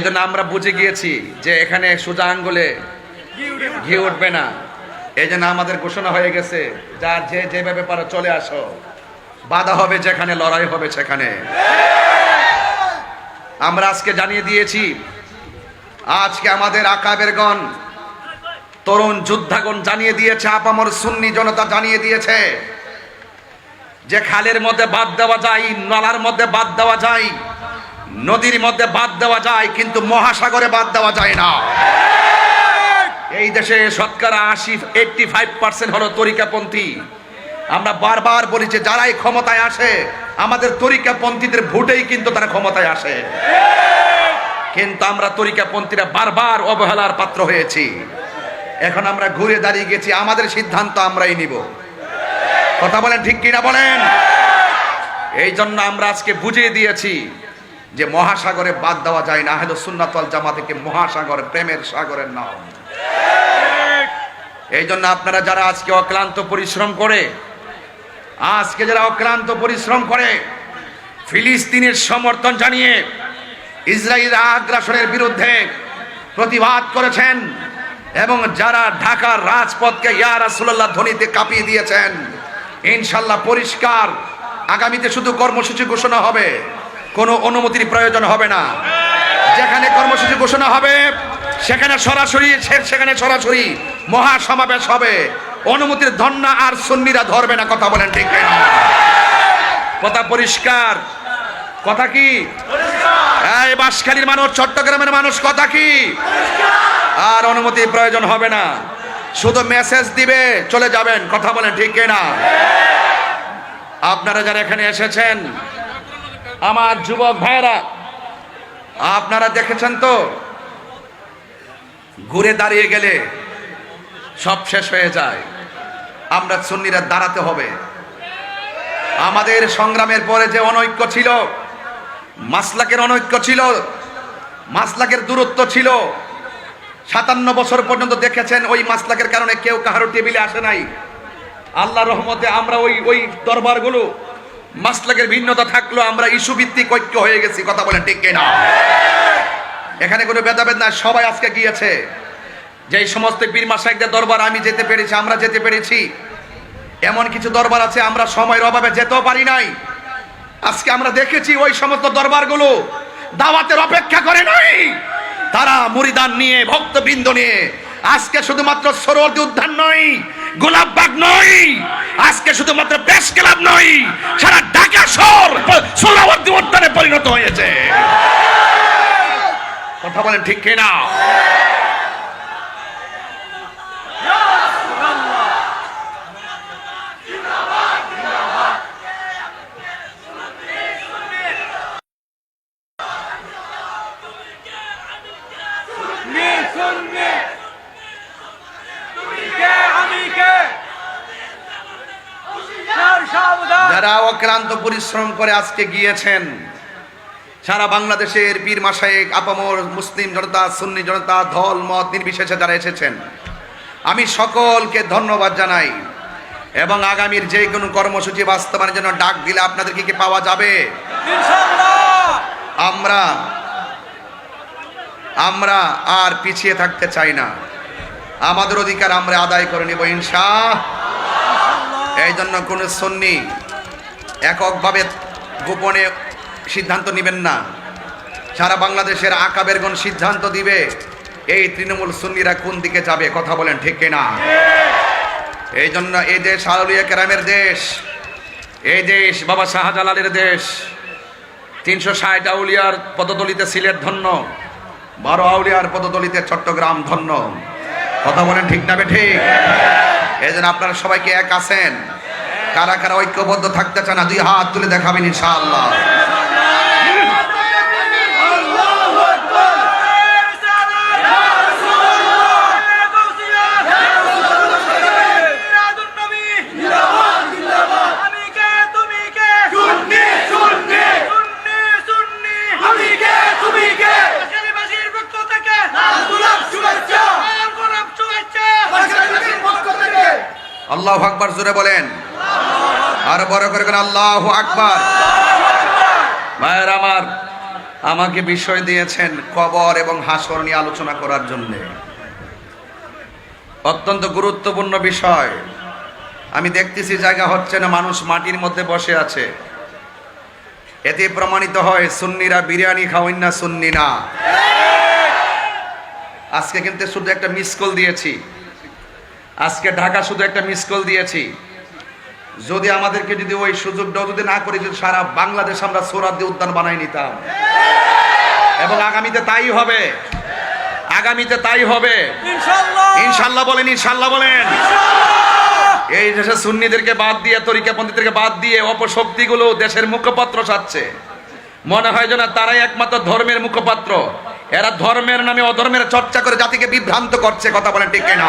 এজন্য আমরা বুঝে গিয়েছি যে এখানে সোজা আঙ্গুলে ঘি উঠবে না। এই জন্য আমাদের ঘোষণা হয়ে গেছে, যার যেভাবে পারো চলে আসো, বাধা হবে যেখানে, লড়াই হবে সেখানে। আমরা আজকে জানিয়ে দিয়েছি, আজকে আমাদের আকাবেরগণ, তরুণ যোদ্ধাগণ জানিয়ে দিয়েছে, আপামর সুন্নি জনতা জানিয়ে দিয়েছে যে খালের মধ্যে বাদ দেওয়া যায়, নালার মধ্যে বাদ দেওয়া যায়, নদীর মধ্যে বাদ দেওয়া যায়, কিন্তু মহাসাগরে বাদ দেওয়া যায় না। এই দেশে শতকরা 85% হলো তরিকাপন্থী। আমরা বারবার বলি যে যারাই ক্ষমতায় আসে, আমাদের তরিকাপন্থীদের ভোটেই কিন্তু তারা ক্ষমতায় আসে, কিন্তু আমরা তরিকাপন্থীরা বারবার অবহেলার পাত্র হয়েছি। এখন আমরা ঘুরে দাঁড়িয়ে গেছি, আমাদের সিদ্ধান্ত আমরাই নিব। কথা বলেন ঠিক কিনা বলেন? এই জন্য আমরা আজকে বুঝিয়ে দিয়েছি যে মহাসাগরে বাদ দেওয়া যায় না। আহলে সুন্নাত ওয়াল জামাত থেকে মহাসাগর প্রেমের সাগরের নাম। এই জন্য আপনারা যারা আজকে অক্লান্ত পরিশ্রম করে, ফিলিস্তিনের সমর্থন জানিয়ে ইসরায়েলের আগ্রাসনের বিরুদ্ধে প্রতিবাদ করেছেন, এবং যারা ঢাকার রাজপথকে ইয়া রাসূলুল্লাহ ধ্বনিতে কাঁপিয়ে দিয়েছেন, ইনশাআল্লাহ পরিষ্কার আগামীতে শুধু কর্মসূচি ঘোষণা হবে, কোনো অনুমতির প্রয়োজন হবে না। যেখানে কর্মসূচি ঘোষণা হবে সেখানে সরাসরি মহাসমাবেশ হবে। অনুমতির ধন্না আর সুন্নিরা ধরবে না। কথা বলেন ঠিক কিনা? কথা পরিষ্কার। কথা কি? এই বাঁশখালীর মানুষ, চট্টগ্রামের মানুষ, কথা কি? আর অনুমতির প্রয়োজন হবে না, শুধু মেসেজ দিবে, চলে যাবেন। কথা বলেন ঠিক কিনা? আপনারা যারা এখানে এসেছেন, আমার যুবক ভাইরা, আপনারা দেখেছেন তো, ঘুরে দাঁড়িয়ে গেলে সব শেষ হয়ে যায়। আমরা সুন্নিরা দাঁড়াতে হবে। আমাদের সংগ্রামের পরে যে অনৈক্য ছিল, মাসলাকের অনৈক্য ছিল, মাসলাকের দূরত্ব ছিল, 57 বছর পর্যন্ত দেখেছেন ওই মাসলাকের কারণে কেউ কাহারো টেবিলে আসে নাই। আল্লাহর রহমতে আমরা ওই দরবারগুলো, মাসলাকের ভিন্নতা থাকলো, আমরা ইস্যু ভিত্তিক ঐক্য হয়ে গেছি। কথা বলেন ঠিক কিনা? এখানে কোনো ভেদাভেদ না, সবাই আজকে গিয়েছে। যেই সমস্ত পীর মাশায়েখদের দরবার আমি যেতে পেরেছি, আমরা যেতে পেরেছি, এমন কিছু দরবার আছে আমরা সময়ের অভাবে যেতেও পারি নাই। আজকে আমরা দেখেছি ওই সমস্ত দরবারগুলো দাওয়াতের অপেক্ষা করে নাই। তারা মুরিদান নিয়ে, ভক্তবৃন্দ নিয়ে, আজকে শুধুমাত্র সরোয়ার্দী উদ্যান নয়, গোলাপবাগ নয়, আজকে শুধুমাত্র প্রেস ক্লাব নয়, সারা ঢাকা শহর সোহরাওয়ার্দী উদ্যানে পরিণত হয়েছে। কথা বলেন ঠিক কিনা? যারা অক্লান্ত পরিশ্রম করে আজকে গিয়েছেন, সারা বাংলাদেশের পীর মাশায়েখ, আপামর মুসলিম জনতা, সুন্নি জনতা, দল মত নির্বিশেষে যারা এসেছেন, আমি সকলকে ধন্যবাদ জানাই। এবং আগামীর যে কোনো কর্মসূচি বাস্তবায়নের জন্য ডাক দিলে আপনাদের কি পাওয়া যাবে ইনশাআল্লাহ। আমরা আর পিছিয়ে থাকতে চাই না। আমাদের অধিকার আমরা আদায় করে নেব ইনশাআল্লাহ। এই জন্য কোন সুন্নি এককভাবে গোপনে সিদ্ধান্ত নেবেন না। সারা বাংলাদেশের আকাবেরগণ সিদ্ধান্ত দিবে এই তৃণমূল সুন্নিরা কোন দিকে যাবে। কথা বলেন ঠিক কিনা? এই জন্য এই দেশ আউলিয়া কেরামের দেশ, এই দেশ বাবা শাহজালালের দেশ। 360 আউলিয়ার পদতলিতে সিলেট ধন্য, 12 আউলিয়ার পদতলিতে চট্টগ্রাম ধন্য। কথা বলেন ঠিক না ঠিক? এই জন্য আপনারা সবাইকে এক আছেন। কারা কারা ঐক্যবদ্ধ থাকতে চান, 2 হাত তুলে দেখাবেন ইনশাআল্লাহ। আল্লাহু আকবার, জোরে বলেন। আর বড় করে আল্লাহু আকবার। ভাইয়ের আমার, আমাকে বিষয় দিয়েছেন কবর এবং হাসর নিয়ে আলোচনা করার জন্য। অত্যন্ত গুরুত্বপূর্ণ বিষয়। আমি দেখতেছি জায়গা হচ্ছে না, মানুষ মাটির মধ্যে বসে আছে। এতে প্রমাণিত হয় সুন্নিরা বিরিয়ানি খাওয়েন না, সুন্নি না। আজকে কিন্তু শুধু একটা মিস কল দিয়েছি, আজকে ঢাকা শুধু একটা মিস কল দিয়েছি। যদি আমাদেরকে যদি ওই সুযোগটাও যদি না করি, যদি সারা বাংলাদেশ আমরা সোহরাওয়ার্দী উদ্যান বানাই নিতাম, এবং আগামীতে তাই হবে, আগামীতে তাই হবে ইনশাআল্লাহ। বলেন ইনশাআল্লাহ বলেন। এই দেশে সুন্নিদেরকে বাদ দিয়ে, তরিকাপন্থীদেরকে বাদ দিয়ে অপশক্তিগুলো দেশের মুখপাত্র সাজছে। মনে হয় যেন তারাই একমাত্র ধর্মের মুখপাত্র। এরা ধর্মের নামে অধর্মের চর্চা করে জাতিকে বিভ্রান্ত করছে। কথা বলেন ঠিক কিনা?